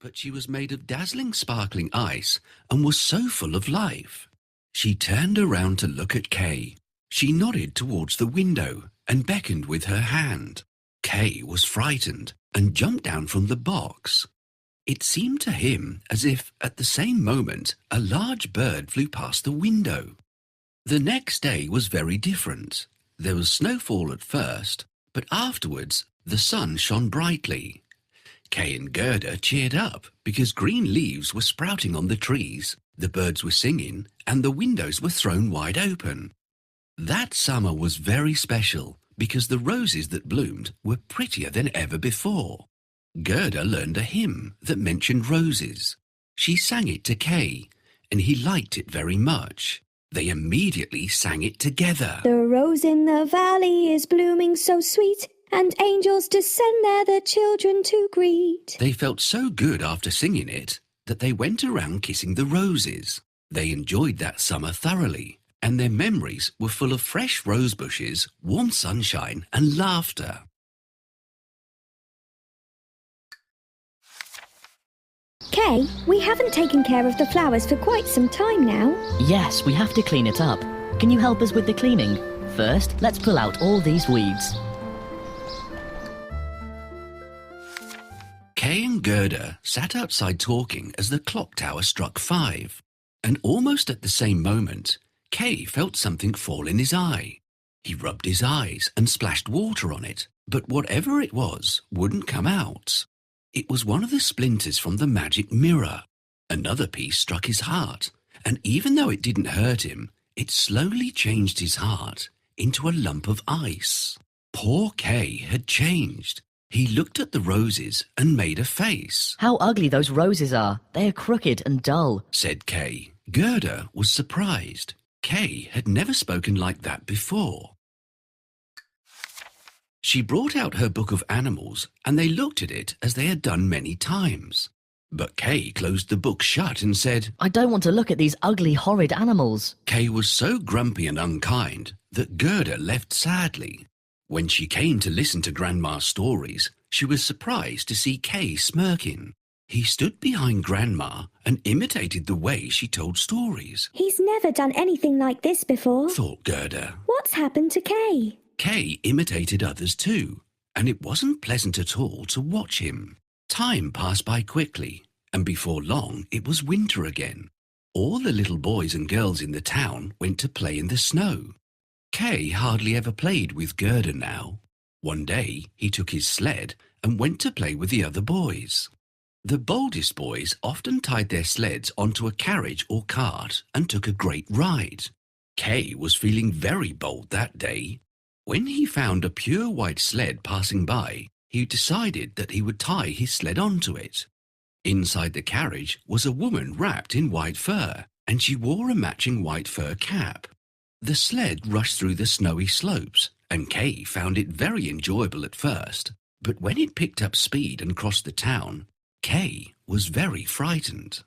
but she was made of dazzling sparkling ice and was so full of life. She turned around to look at Kay. She nodded towards the window and beckoned with her hand. Kay was frightened and jumped down from the box. It seemed to him as if, at the same moment, a large bird flew past the window. The next day was very different. There was snowfall at first, but afterwards the sun shone brightly. Kay and Gerda cheered up because green leaves were sprouting on the trees, the birds were singing, and the windows were thrown wide open. That summer was very special because the roses that bloomed were prettier than ever before. Gerda learned a hymn that mentioned roses. She sang it to Kay, and he liked it very much. They immediately sang it together. The rose in the valley is blooming so sweet, and angels descend there the children to greet. They felt so good after singing it that they went around kissing the roses. They enjoyed that summer thoroughly, and their memories were full of fresh rose bushes, warm sunshine, and laughter. Kay, we haven't taken care of the flowers for quite some time now. Yes, we have to clean it up. Can you help us with the cleaning? First, let's pull out all these weeds. Kay and Gerda sat outside talking as the clock tower struck 5. And almost at the same moment, Kay felt something fall in his eye. He rubbed his eyes and splashed water on it, but whatever it was wouldn't come out. It was one of the splinters from the magic mirror. Another piece struck his heart, and even though it didn't hurt him, it slowly changed his heart into a lump of ice. Poor Kay had changed. He looked at the roses and made a face. How ugly those roses are. They are crooked and dull, said Kay. Gerda was surprised. Kay had never spoken like that before. She brought out her book of animals, and they looked at it as they had done many times. But Kay closed the book shut and said, I don't want to look at these ugly, horrid animals. Kay was so grumpy and unkind that Gerda left sadly. When she came to listen to Grandma's stories, she was surprised to see Kay smirking. He stood behind Grandma and imitated the way she told stories. He's never done anything like this before, thought Gerda. What's happened to Kay? Kay imitated others too, and it wasn't pleasant at all to watch him. Time passed by quickly, and before long it was winter again. All the little boys and girls in the town went to play in the snow. Kay hardly ever played with Gerda now. One day he took his sled and went to play with the other boys. The boldest boys often tied their sleds onto a carriage or cart and took a great ride. Kay was feeling very bold that day. When he found a pure white sled passing by, he decided that he would tie his sled onto it. Inside the carriage was a woman wrapped in white fur, and she wore a matching white fur cap. The sled rushed through the snowy slopes, and Kay found it very enjoyable at first. But when it picked up speed and crossed the town, Kay was very frightened.